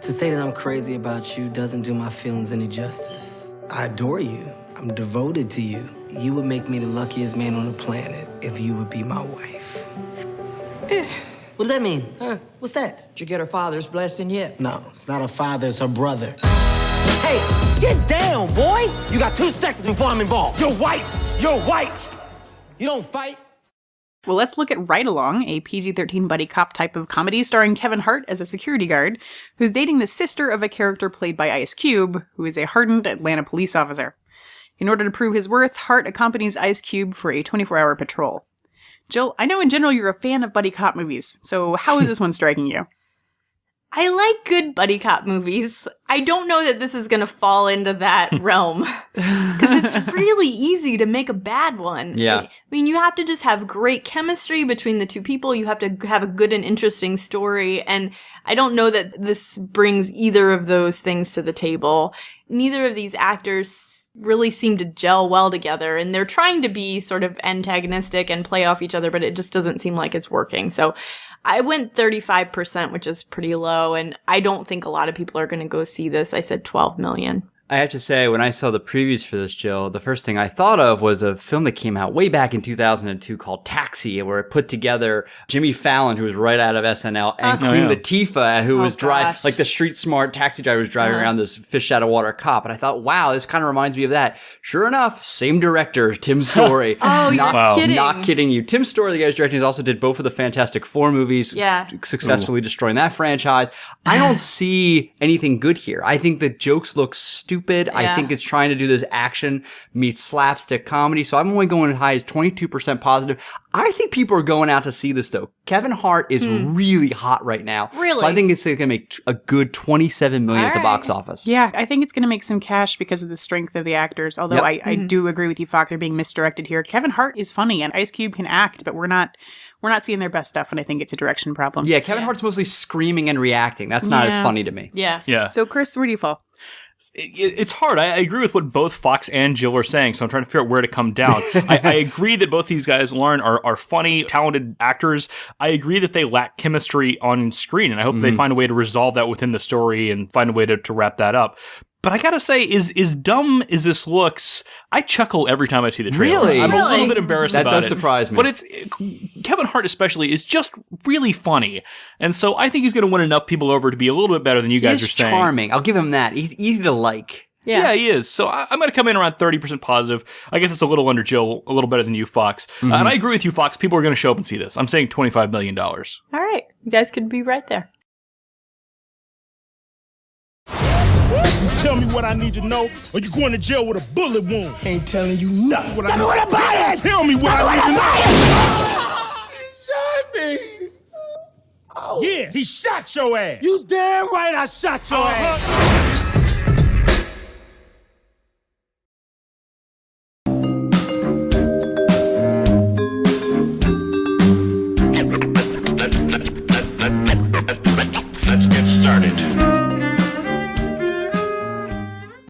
To say that I'm crazy about you doesn't do my feelings any justice. I adore you. I'm devoted to you. You would make me the luckiest man on the planet if you would be my wife. What does that mean? Huh? What's that? Did you get her father's blessing yet? No, it's not her father, it's her brother. Hey, get down, boy! You got 2 seconds before I'm involved. You're white! You're white! You don't fight? Well, let's look at Ride Along, a PG-13 buddy cop type of comedy starring Kevin Hart as a security guard who's dating the sister of a character played by Ice Cube, who is a hardened Atlanta police officer. In order to prove his worth, Hart accompanies Ice Cube for a 24-hour patrol. Jill, I know in general you're a fan of buddy cop movies, so how is this one striking you? I like good buddy cop movies. I don't know that this is going to fall into that realm. Because it's really easy to make a bad one. Yeah. I mean, you have to just have great chemistry between the two people. You have to have a good and interesting story. And I don't know that this brings either of those things to the table. Neither of these actors really seem to gel well together. And they're trying to be sort of antagonistic and play off each other, but it just doesn't seem like it's working. So I went 35%, which is pretty low, and I don't think a lot of people are going to go see this. I said 12 million. I have to say, when I saw the previews for this, Jill, the first thing I thought of was a film that came out way back in 2002 called Taxi, where it put together Jimmy Fallon, who was right out of SNL, and Queen Latifah, who was driving, like the street smart taxi driver was driving around this fish out of water cop. And I thought, wow, this kind of reminds me of that. Sure enough, same director, Tim Story. You're kidding. Not kidding you. Tim Story, the guy who's directing, also did both of the Fantastic Four movies, successfully destroying that franchise. I don't see anything good here. I think the jokes look stupid. I think it's trying to do this action meets slapstick comedy. So I'm only going as high as 22% positive. I think people are going out to see this, though. Kevin Hart is really hot right now. Really? So I think it's going to make a good $27 million at the box office. Yeah, I think it's going to make some cash because of the strength of the actors. Although I do agree with you, Fox, they're being misdirected here. Kevin Hart is funny and Ice Cube can act, but we're not seeing their best stuff, and I think it's a direction problem. Yeah, Kevin Hart's mostly screaming and reacting. That's not as funny to me. Yeah. So, Chris, where do you fall? It's hard. I agree with what both Fox and Jill are saying, so I'm trying to figure out where to come down. I agree that both these guys, Lauren, are funny, talented actors. I agree that they lack chemistry on screen, and I hope they find a way to resolve that within the story and find a way to wrap that up. But I gotta say, as dumb as this looks, I chuckle every time I see the trailer. Really? I'm a little bit embarrassed about it. That does surprise me. But Kevin Hart especially is just really funny. And so I think he's going to win enough people over to be a little bit better than you guys are saying. He's charming. I'll give him that. He's easy to like. Yeah, he is. So I'm going to come in around 30% positive. I guess it's a little under Jill, a little better than you, Fox. And I agree with you, Fox. People are going to show up and see this. I'm saying $25 million. All right. You guys could be right there. Tell me what I need to know, or you're going to jail with a bullet wound. Ain't telling you nothing. Tell me what about it! Tell me what I need to know! He shot me! Oh. Yeah, he shot your ass! You damn right I shot your ass!